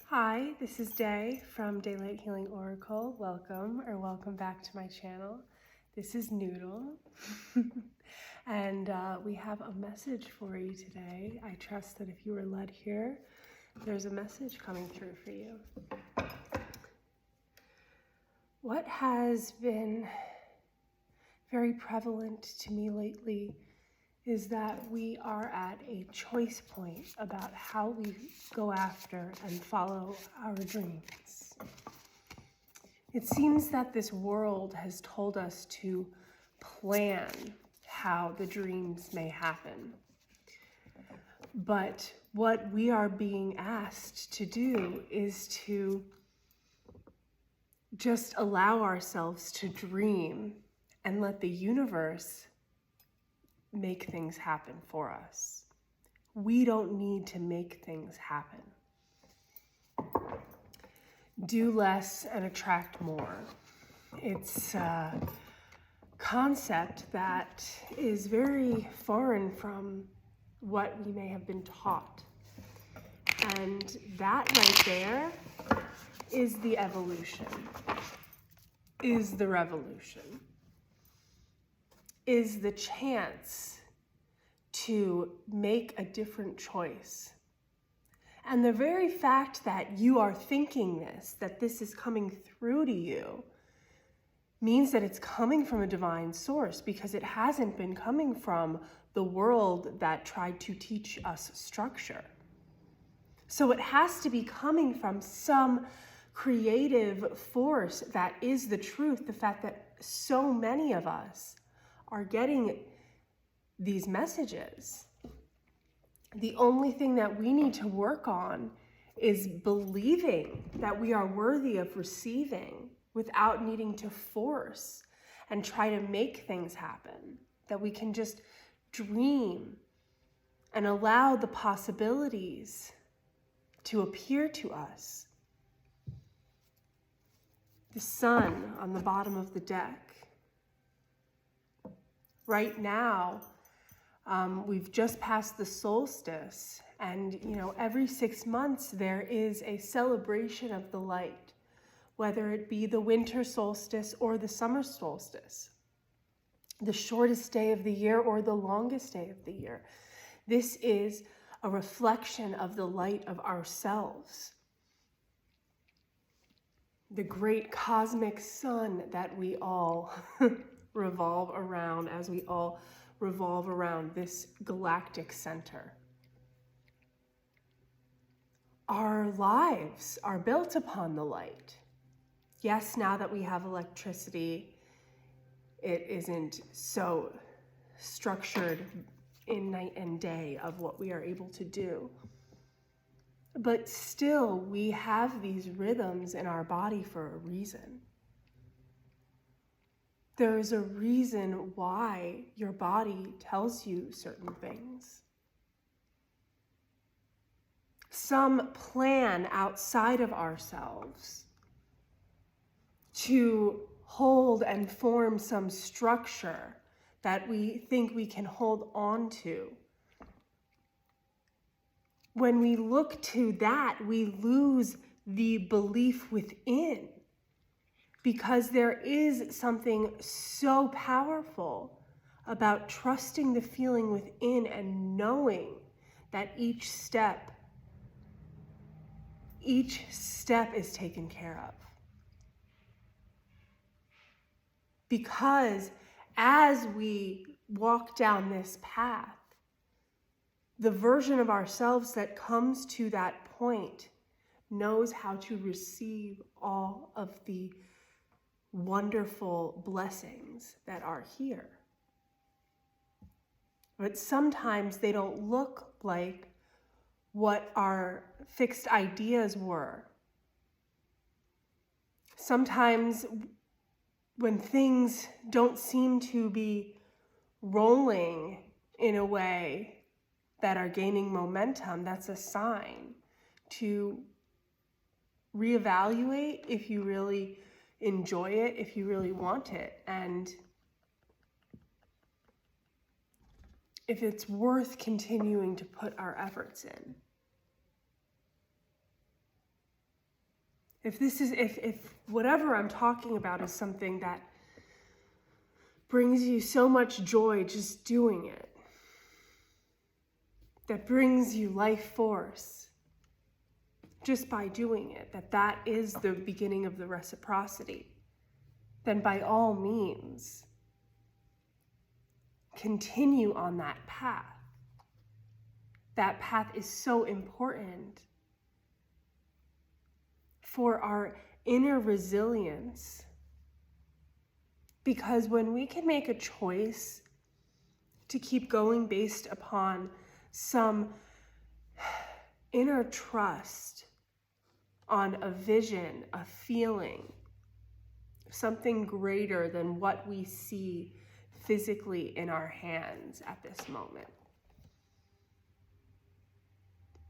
Hi, this is Dae from Daylight Healing Oracle. Welcome back to my channel. This is Noodle, and we have a message for you today. I trust that if you were led here, there's a message coming through for you. What has been very prevalent to me lately is that we are at a choice point about how we go after and follow our dreams. It seems that this world has told us to plan how the dreams may happen. But what we are being asked to do is to just allow ourselves to dream and let the universe make things happen for us. We don't need to make things happen. Do less and attract more. It's a concept that is very foreign from what we may have been taught. And that right there is the evolution, is the revolution, is the chance to make a different choice. And the very fact that you are thinking this, that this is coming through to you, means that it's coming from a divine source, because it hasn't been coming from the world that tried to teach us structure. So it has to be coming from some creative force that is the truth. The fact that so many of us are getting these messages. The only thing that we need to work on is believing that we are worthy of receiving without needing to force and try to make things happen. That we can just dream and allow the possibilities to appear to us. The sun on the bottom of the deck. Right now, we've just passed the solstice, and every 6 months there is a celebration of the light, whether it be the winter solstice or the summer solstice, the shortest day of the year or the longest day of the year. This is a reflection of the light of ourselves, the great cosmic sun that we all revolve around, as we all revolve around this galactic center. Our lives are built upon the light. Yes, now that we have electricity, it isn't so structured in night and day of what we are able to do. But still, we have these rhythms in our body for a reason. There is a reason why your body tells you certain things. Some plan outside of ourselves to hold and form some structure that we think we can hold on to. When we look to that, we lose the belief within. Because there is something so powerful about trusting the feeling within and knowing that each step is taken care of. Because as we walk down this path, the version of ourselves that comes to that point knows how to receive all of the wonderful blessings that are here. But sometimes they don't look like what our fixed ideas were. Sometimes when things don't seem to be rolling in a way that are gaining momentum, that's a sign to reevaluate if you really enjoy it, if you really want it, and if it's worth continuing to put our efforts in. If whatever I'm talking about is something that brings you so much joy just doing it, that brings you life force just by doing it, that is the beginning of the reciprocity, then by all means, continue on that path. That path is so important for our inner resilience. Because when we can make a choice to keep going based upon some inner trust on a vision, a feeling, something greater than what we see physically in our hands at this moment.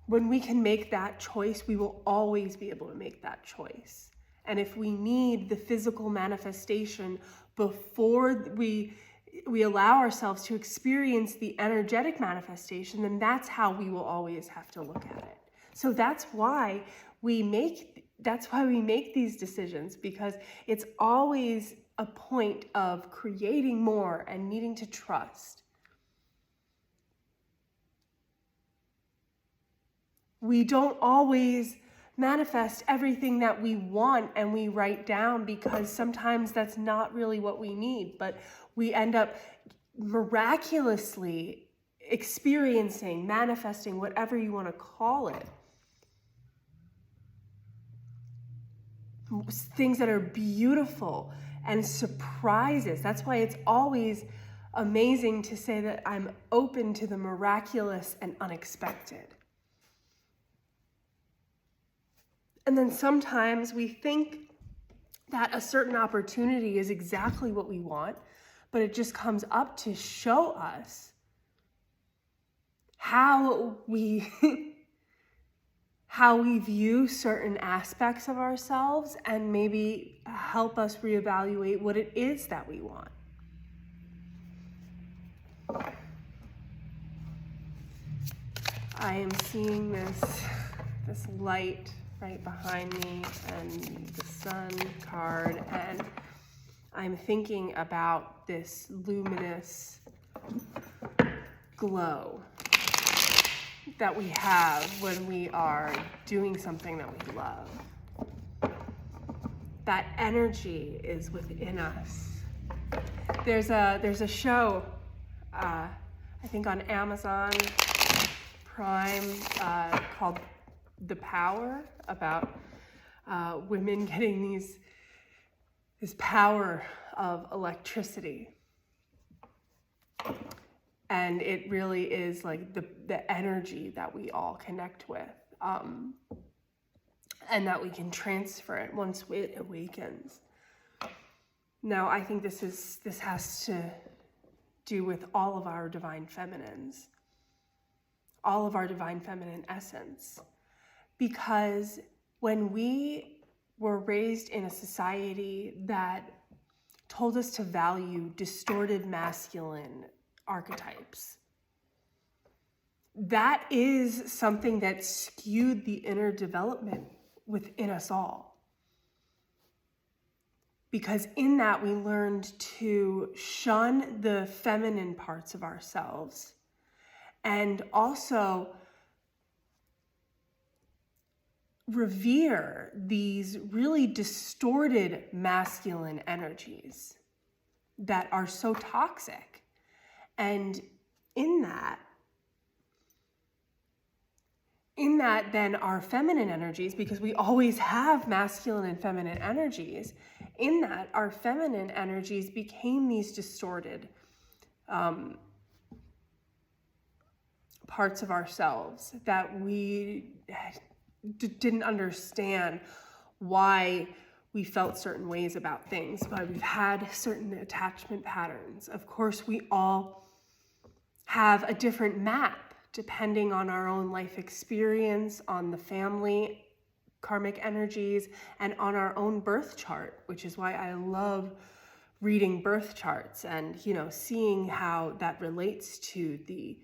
When we can make that choice, we will always be able to make that choice. And if we need the physical manifestation before we allow ourselves to experience the energetic manifestation, then that's how we will always have to look at it. So that's why we make these decisions, because it's always a point of creating more and needing to trust. We don't always manifest everything that we want and we write down, because sometimes that's not really what we need, but we end up miraculously experiencing, manifesting, whatever you want to call it, things that are beautiful and surprises. That's why it's always amazing to say that I'm open to the miraculous and unexpected. And then sometimes we think that a certain opportunity is exactly what we want, but it just comes up to show us how we view certain aspects of ourselves, and maybe help us reevaluate what it is that we want. I am seeing this light right behind me and the sun card, and I'm thinking about this luminous glow that we have when we are doing something that we love. That energy is within us. There's a show, I think on Amazon Prime, called The Power, about women getting this power of electricity. And it really is like the energy that we all connect with, and that we can transfer it once it awakens. Now, I think this has to do with all of our divine feminines, all of our divine feminine essence. Because when we were raised in a society that told us to value distorted masculine archetypes, that is something that skewed the inner development within us all. Because in that we learned to shun the feminine parts of ourselves, and also revere these really distorted masculine energies that are so toxic. And in that then our feminine energies, because we always have masculine and feminine energies, in that our feminine energies became these distorted parts of ourselves that we didn't understand why we felt certain ways about things, why we've had certain attachment patterns. Of course, we all have a different map depending on our own life experience, on the family karmic energies, and on our own birth chart, which is why I love reading birth charts and, seeing how that relates to the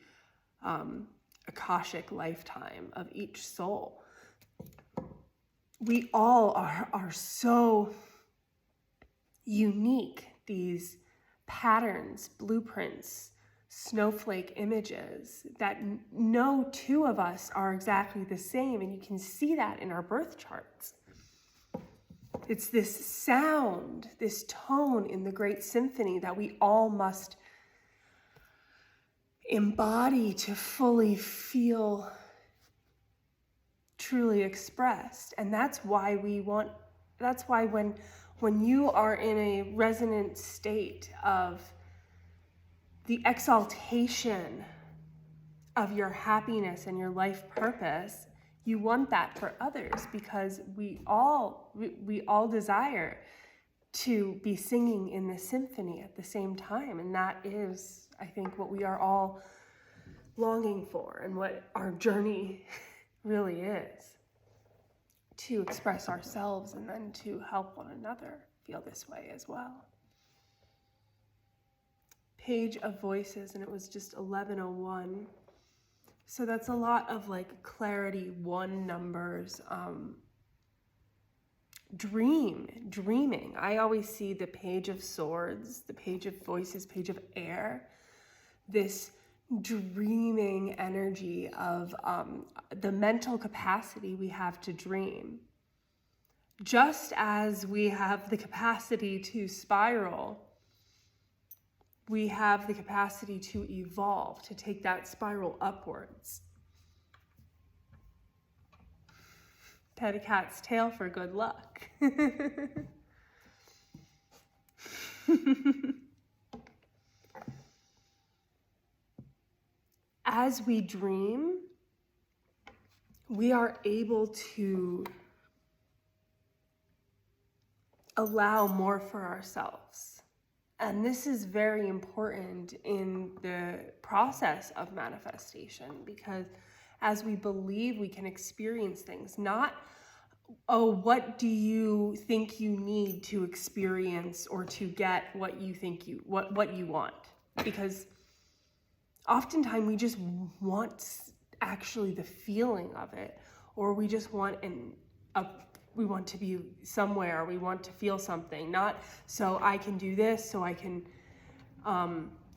Akashic lifetime of each soul. we all are so unique. These patterns, blueprints, snowflake images, that no two of us are exactly the same. And you can see that in our birth charts. It's this sound, this tone in the great symphony that we all must embody to fully feel truly expressed. And that's why when you are in a resonant state of the exaltation of your happiness and your life purpose, you want that for others, because we all desire to be singing in the symphony at the same time. And that is, I think, what we are all longing for, and what our journey really is, to express ourselves and then to help one another feel this way as well. Page of Voices, and it was just 1101. So that's a lot of like clarity, one numbers, dreaming. I always see the Page of Swords, the Page of Voices, Page of Air, this dreaming energy of the mental capacity we have to dream. Just as we have the capacity to spiral, we have the capacity to evolve, to take that spiral upwards. Pet a cat's tail for good luck. As we dream, we are able to allow more for ourselves. And this is very important in the process of manifestation, because as we believe, we can experience things. Not, oh, what do you think you need to experience or to get what you think what you want? Because oftentimes we just want actually the feeling of it, or we just want we want to be somewhere, we want to feel something, not so I can do this, so I can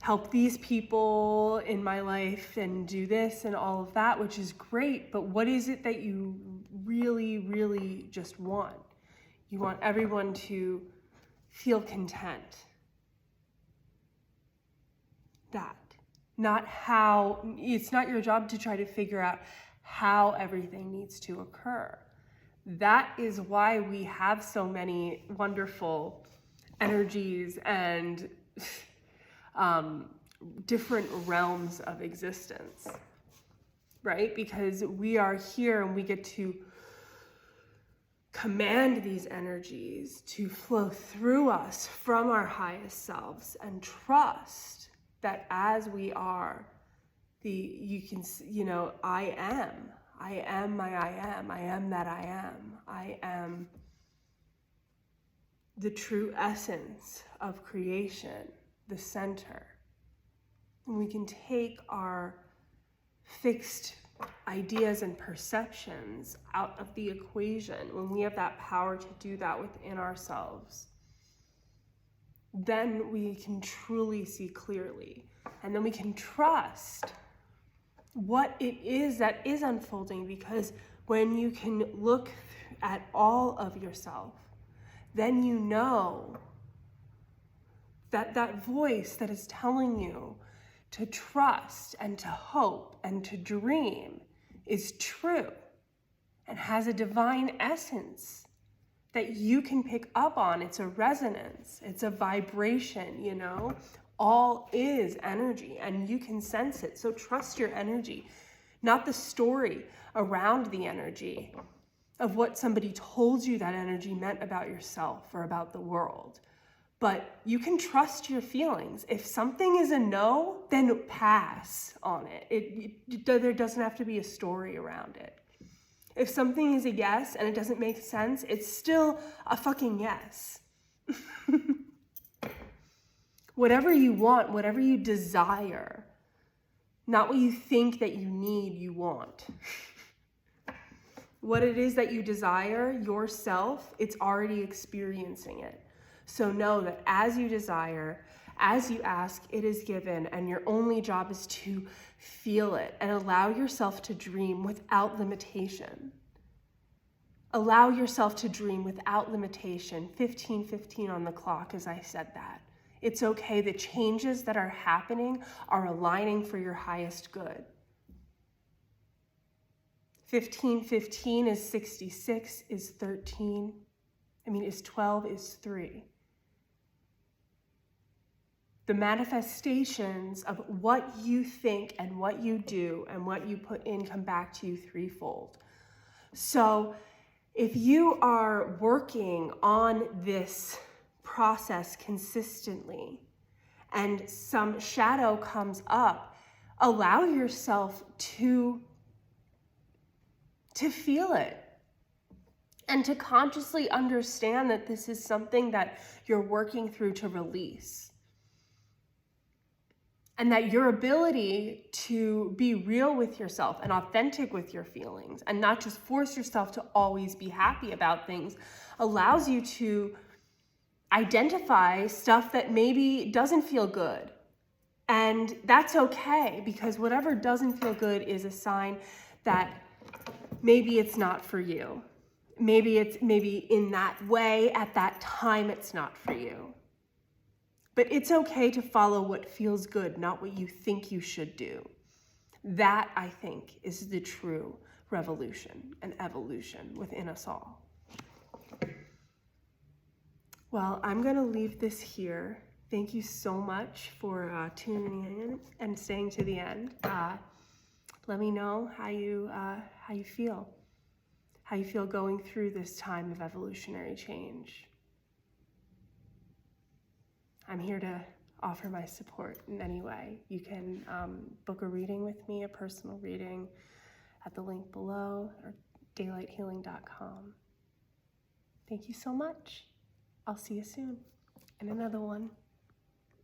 help these people in my life and do this and all of that, which is great, but what is it that you really, really just want? You want everyone to feel content. That. Not how, it's not your job to try to figure out how everything needs to occur. That is why we have so many wonderful energies and different realms of existence, right? Because we are here and we get to command these energies to flow through us from our highest selves, and trust that as we are, I am my I am that I am the true essence of creation, the center. And we can take our fixed ideas and perceptions out of the equation. When we have that power to do that within ourselves, then we can truly see clearly. And then we can trust what it is that is unfolding, because when you can look at all of yourself, then you know that that voice that is telling you to trust and to hope and to dream is true and has a divine essence that you can pick up on. It's a resonance, it's a vibration, all is energy, and you can sense it. So trust your energy, not the story around the energy of what somebody told you that energy meant about yourself or about the world. But you can trust your feelings. If something is a no, then pass on it. There doesn't have to be a story around it. If something is a yes and it doesn't make sense, it's still a fucking yes. Whatever you want, whatever you desire, not what you think that you need, you want. what it is that you desire yourself, it's already experiencing it. So know that as you desire, as you ask, it is given, and your only job is to feel it and allow yourself to dream without limitation. Allow yourself to dream without limitation. 15:15 on the clock as I said that. It's okay. The changes that are happening are aligning for your highest good. 15:15 is 66, is 13. Is 12, is 3. The manifestations of what you think and what you do and what you put in come back to you threefold. So if you are working on this process consistently and some shadow comes up, allow yourself to feel it and to consciously understand that this is something that you're working through to release. And that your ability to be real with yourself and authentic with your feelings and not just force yourself to always be happy about things allows you to identify stuff that maybe doesn't feel good. And that's okay, because whatever doesn't feel good is a sign that maybe it's not for you. Maybe in that way, at that time, it's not for you. But it's okay to follow what feels good, not what you think you should do. That, I think, is the true revolution and evolution within us all. Well, I'm going to leave this here. Thank you so much for tuning in and staying to the end. Let me know how you feel. How you feel going through this time of evolutionary change. I'm here to offer my support in any way. You can book a reading with me, a personal reading, at the link below, or daylighthealing.com. Thank you so much. I'll see you soon in another one.